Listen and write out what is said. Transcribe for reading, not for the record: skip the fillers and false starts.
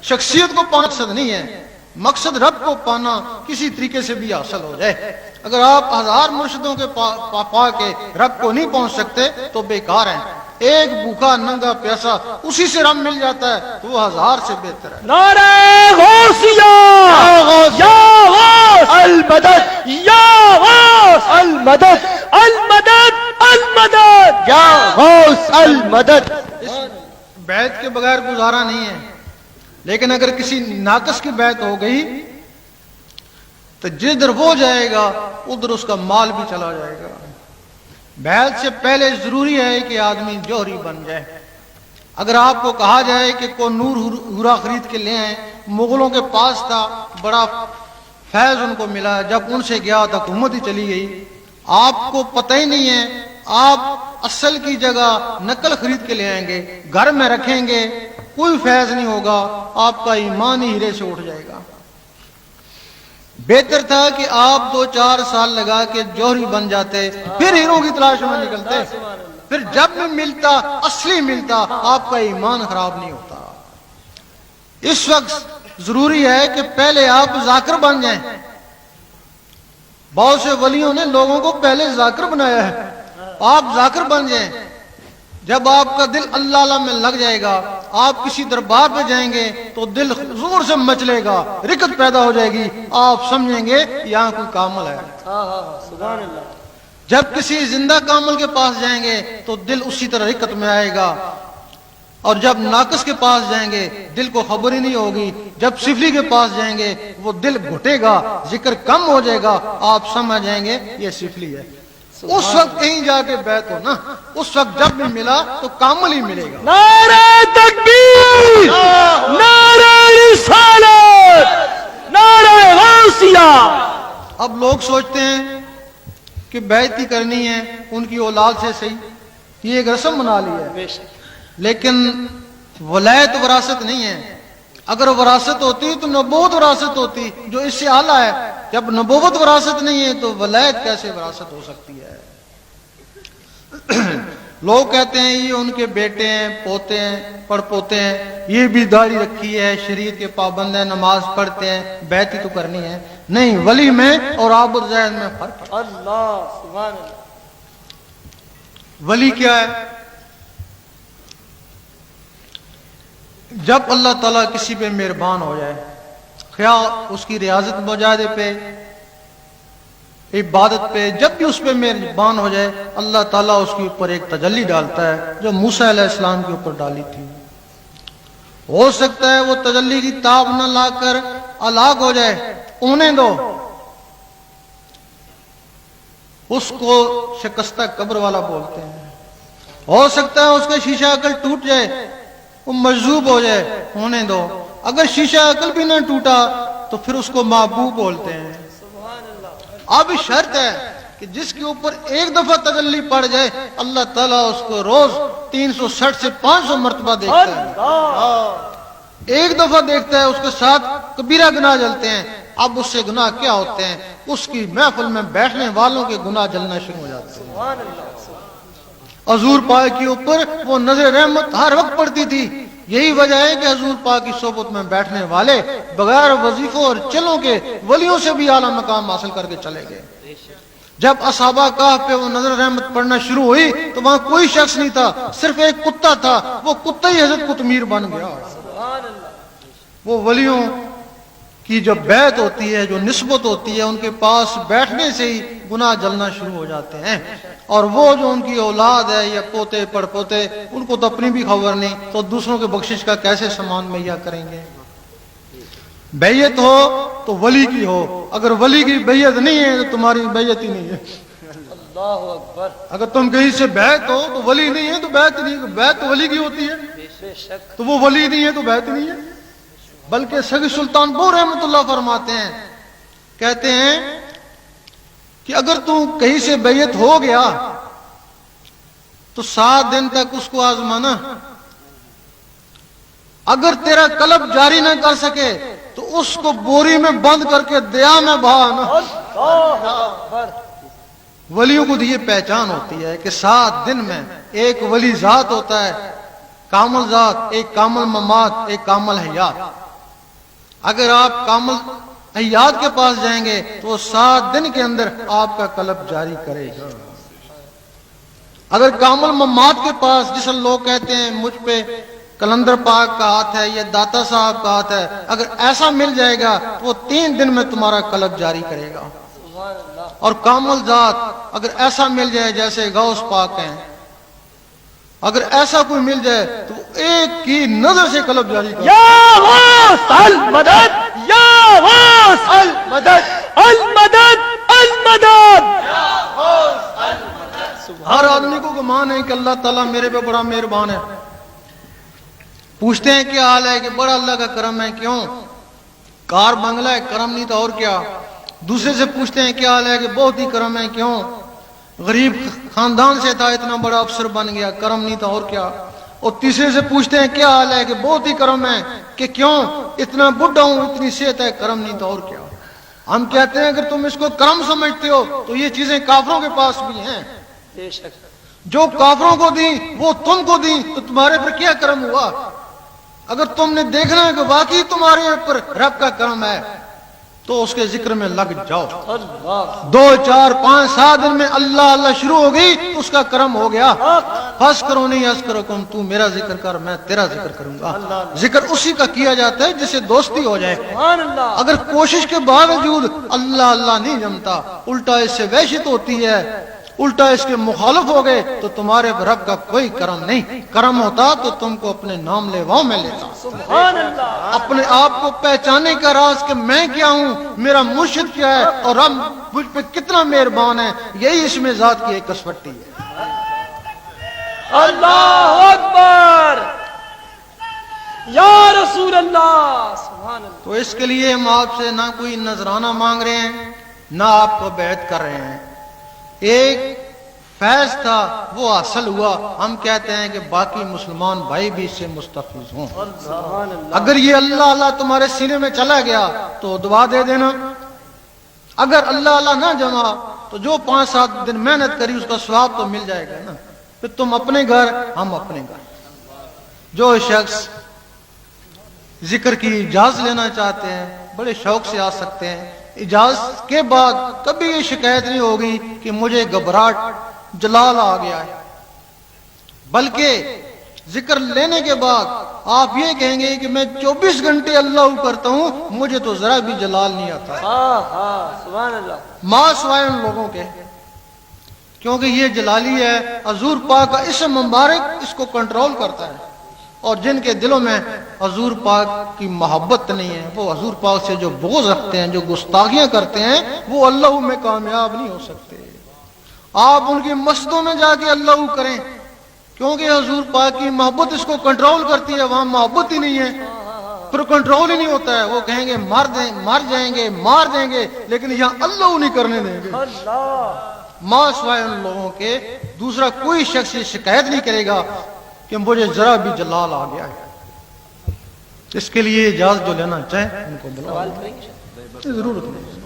شخصیت کو پانا مقصد نہیں ہے، مقصد رب کو پانا کسی طریقے سے بھی حاصل ہو جائے۔ اگر آپ 1000 مرشدوں کے پا کے رب کو نہیں پہنچ سکتے تو بیکار ہیں۔ ایک بھوکا ننگا پیاسا اسی سے رب مل جاتا ہے تو وہ 1000 سے بہتر ہے۔ نعرہ غوثیہ، یا غوث المدد، یا غوث المدد، المدد المدد، یا غوث المدد۔ اس بیعت کے بغیر گزارا نہیں ہے، لیکن اگر کسی ناقص کی بیعت ہو گئی تو جدھر وہ جائے گا ادھر اس کا مال بھی چلا جائے گا۔ بیعت سے پہلے ضروری ہے کہ آدمی جوہری بن جائے۔ اگر آپ کو کہا جائے کہ کوئی نور ہورا خرید کے لے آئے، مغلوں کے پاس تھا، بڑا فیض ان کو ملا، جب ان سے گیا تو حکومت ہی چلی گئی، آپ کو پتہ ہی نہیں ہے، آپ اصل کی جگہ نقل خرید کے لے آئیں گے، گھر میں رکھیں گے، کوئی فیض نہیں ہوگا، آپ کا ایمان ہی ہیرے سے اٹھ جائے گا۔ بہتر تھا کہ آپ 2-4 سال لگا کے جوہری بن جاتے، پھر ہیروں کی تلاش میں نکلتے، پھر جب بھی ملتا اصلی ملتا آپ کا ایمان خراب نہیں ہوتا۔ اس وقت ضروری ہے کہ پہلے آپ ذاکر بن جائیں۔ بہت سے ولیوں نے لوگوں کو پہلے ذاکر بنایا ہے، آپ ذاکر بن جائیں۔ جب آپ کا دل اللہ اللہ میں لگ جائے گا، آپ کسی دربار پہ جائیں گے تو دل زور سے مچلے گا، رکت پیدا ہو جائے گی، آپ سمجھیں گے یہاں کوئی کامل ہے۔ سبحان اللہ۔ جب کسی زندہ کامل کے پاس جائیں گے تو دل اسی طرح رکت میں آئے گا، اور جب ناقص کے پاس جائیں گے دل کو خبر ہی نہیں ہوگی، جب سفلی کے پاس جائیں گے وہ دل گھٹے گا، ذکر کم ہو جائے گا، آپ سمجھ جائیں گے یہ سفلی ہے۔ اس وقت کہیں جا کے بیعت ہو نا، اس وقت جب بھی ملا تو کامل ہی ملے گا۔ نعرہ تکبیر، نعرہ رسالت، نعرہ غوثیہ۔ اب لوگ سوچتے ہیں کہ بیعت ہی کرنی ہے ان کی اولاد سے صحیح، یہ ایک رسم بنا لی ہے، لیکن ولایت وراثت نہیں ہے۔ اگر وراثت ہوتی تو نبوت وراثت ہوتی، جو اس سے اعلیٰ ہے۔ جب نبوت وراثت نہیں ہے تو ولایت کیسے وراثت ہو سکتی ہے؟ لوگ کہتے ہیں یہ ان کے بیٹے ہیں، پوتے ہیں، پڑ پوتے ہیں، یہ بھی داڑھی رکھی ہے، شریعت کے پابند ہیں، نماز پڑھتے ہیں، بیعت ہی تو کرنی ہے۔ نہیں، ولی میں اور عابد زید میں فرق ہے۔ اللہ سبحان اللہ۔ ولی کیا ہے؟ جب اللہ تعالیٰ کسی پہ مہربان ہو جائے، خواہ اس کی ریاضت مجاہدے پہ، عبادت پہ، جب بھی اس پہ مہربان ہو جائے اللہ تعالیٰ اس کے اوپر ایک تجلی ڈالتا ہے جو موسیٰ علیہ السلام کے اوپر ڈالی تھی۔ ہو سکتا ہے وہ تجلی کی تاب نہ لا کر ہلاک ہو جائے، انہیں دو، اس کو شکستہ قبر والا بولتے ہیں۔ ہو سکتا ہے اس کا شیشہ عقل ٹوٹ جائے، وہ مجذوب ہو جائے، ہونے دو۔ اگر شیشہ عقل بھی نہ ٹوٹا تو پھر اس کو محبوب بولتے ہیں۔ اب شرط ہے کہ جس کے اوپر ایک دفعہ تجلی پڑ جائے اللہ تعالیٰ اس کو روز 360 سے 500 مرتبہ دیکھتا ہے۔ ایک دفعہ دیکھتا ہے، اس کے ساتھ کبیرہ گناہ جلتے ہیں۔ اب اس سے گناہ کیا ہوتے ہیں؟ اس کی محفل میں بیٹھنے والوں کے گناہ جلنا شروع ہو جاتے ہیں۔ حضور پاک کے اوپر وہ نظر رحمت ہر وقت پڑتی تھی، یہی وجہ ہے کہ حضور پاک کی صحبت میں بیٹھنے والے بغیر وظیفوں اور چلوں کے ولیوں سے بھی اعلیٰ مقام حاصل کر کے چلے گئے۔ جب اصحابہ کہف پہ وہ نظر رحمت پڑھنا شروع ہوئی تو وہاں کوئی شخص نہیں تھا، صرف ایک کتا تھا، وہ کتا ہی حضرت قطمیر بن گیا۔ وہ ولیوں کی جو بیعت ہوتی ہے، جو نسبت ہوتی ہے، ان کے پاس بیٹھنے سے ہی گناہ جلنا شروع ہو جاتے ہیں، اور وہ جو ان کی اولاد ہے یا پوتے پڑ پوتے، ان کو تو اپنی بھی خبر نہیں، تو دوسروں کے بخشش کا کیسے سامان مہیا کریں گے؟ بیعت ہو تو ولی کی ہو، اگر ولی کی بیعت نہیں ہے تو تمہاری بیعت ہی نہیں ہے۔ اللہ اکبر۔ اگر تم کہیں سے بیعت ہو تو ولی نہیں ہے تو بیعت نہیں ہے، بیعت تو ولی کی ہوتی ہے، بے شک۔ تو وہ ولی نہیں ہے تو بیعت نہیں ہے۔ بلکہ سگی سلطان پور رحمۃ اللہ فرماتے ہیں، کہتے ہیں کہ اگر تو کہیں سے بیعت ہو گیا تو 7 دن تک اس کو آزمانا، اگر تیرا قلب جاری نہ کر سکے تو اس کو بوری میں بند کر کے دریا میں بہانا۔ اللہ اکبر۔ ولیوں کو یہ پہچان ہوتی ہے کہ 7 دن میں ایک ولی ذات ہوتا ہے کامل ذات، ایک کامل ممات، ایک کامل حیات۔ اگر آپ کامل حیات کے پاس جائیں گے تو 7 دن کے اندر آپ کا قلب جاری کرے گا۔ اگر کامل ممات کے پاس، جس لوگ کہتے ہیں مجھ پہ کلندر پاک کا ہاتھ ہے یا داتا صاحب کا ہاتھ ہے، اگر ایسا مل جائے گا تو وہ 3 دن میں تمہارا قلب جاری کرے گا۔ سبحان اللہ۔ اور کامل ذات اگر ایسا مل جائے جیسے غوث پاک ہیں، اگر ایسا کوئی مل جائے تو ایک کی نظر سے قلب جاری کرے گا۔ یا غوث المدد، یا غوث المدد، المدد المدد۔ ہر آدمی کو گمان ہے کہ اللہ تعالیٰ میرے پہ بڑا مہربان ہے۔ پوچھتے ہیں کیا حال ہے کہ بڑا اللہ کا کرم ہے، کیوں؟ کار بنگلہ ہے، کرم نہیں تو اور کیا؟ دوسرے سے پوچھتے ہیں کیا حال ہے کہ بہت ہی کرم ہے، کیوں؟ غریب خاندان سے تھا، اتنا بڑا افسر بن گیا، کرم نہیں تو اور کیا؟ اور تیسرے سے پوچھتے ہیں کیا حال ہے کہ بہت ہی کرم ہے، کہ کیوں؟ اتنا بڈھا ہوں، اتنی صحت ہے، کرم نہیں تو اور کیا؟ ہم کہتے ہیں اگر تم اس کو کرم سمجھتے ہو تو یہ چیزیں کافروں کے پاس بھی ہیں۔ بے شک۔ جو کافروں کو دیں وہ تم کو دیں تو تمہارے پر کیا کرم ہوا؟ اگر تم نے دیکھنا ہے کہ واقعی تمہارے اوپر رب کا کرم ہے تو اس کے ذکر میں لگ جاؤ۔ اللہ 2 4 5 7 دن میں اللہ اللہ شروع ہو گئی تو اس کا کرم ہو گیا۔ ہنس کرو نہیں ہنس کرو کم، تو میرا ذکر کر میں تیرا ذکر کروں گا۔ ذکر اسی کا کیا جاتا ہے جسے دوستی ہو جائے۔ سبحان اللہ۔ اگر کوشش کے باوجود اللہ اللہ نہیں جمتا، الٹا اس سے وحشت ہوتی ہے، الٹا اس کے مخالف ہو گئے تو تمہارے رب کا کوئی کرم نہیں۔ کرم ہوتا تو تم کو اپنے نام لیواؤں میں لیتا۔ سبحان اللہ۔ اپنے آپ کو پہچانے کا راز کہ میں کیا ہوں، میرا مرشد کیا ہے اور رب مجھ پہ کتنا مہربان ہے، یہی اس میں ذات کی ایک کسوٹی ہے۔ اللہ اکبر، یا رسول اللہ۔ سبحان اللہ۔ تو اس کے لیے ہم آپ سے نہ کوئی نذرانہ مانگ رہے ہیں، نہ آپ کو بیعت کر رہے ہیں۔ ایک فیض تھا وہ حاصل ہوا، ہم کہتے ہیں کہ باقی مسلمان بھائی بھی اس سے مستفیض ہوں۔ سبحان اللہ۔ اگر یہ اللہ اللہ تمہارے سینے میں چلا گیا تو دعا دے دینا۔ اگر اللہ اللہ نہ جمع تو جو 5 7 دن محنت کری اس کا ثواب تو مل جائے گا نا۔ پھر تم اپنے گھر، ہم اپنے گھر۔ جو شخص ذکر کی اجازت لینا چاہتے ہیں بڑے شوق سے آ سکتے ہیں۔ اجازت کے بعد کبھی یہ شکایت نہیں ہوگی کہ مجھے گھبراہٹ جلال آ گیا ہے، بلکہ ذکر لینے کے بعد آپ یہ کہیں گے کہ میں 24 گھنٹے اللہ کرتا ہوں، مجھے تو ذرا بھی جلال نہیں آتا۔ ہاں ہاں، سبحان اللہ۔ ماں سوائے ان لوگوں کے، کیونکہ یہ جلالی ہے، حضور پاک کا اسم مبارک اس کو کنٹرول کرتا ہے، اور جن کے دلوں میں حضور پاک کی محبت نہیں ہے، وہ حضور پاک سے جو بغض رکھتے ہیں، جو گستاخیاں کرتے ہیں، وہ اللہ میں کامیاب نہیں ہو سکتے۔ آپ ان کی مسجدوں میں جا کے اللہ کریں، کیونکہ حضور پاک کی محبت اس کو کنٹرول کرتی ہے، وہاں محبت ہی نہیں ہے، پھر کنٹرول ہی نہیں ہوتا ہے۔ وہ کہیں گے مر جائیں گے، مار دیں گے، لیکن یہاں اللہ نہیں کرنے دیں گے۔ اللہ ماں سوائے ان لوگوں کے دوسرا کوئی شخص یہ شکایت نہیں کرے گا کہ مجھے ذرا بھی جلال آ گیا ہے۔ اس کے لیے اجازت جو لینا چاہیں ان کو بلاؤ، سوال کریں گے؟ ضرورت نہیں۔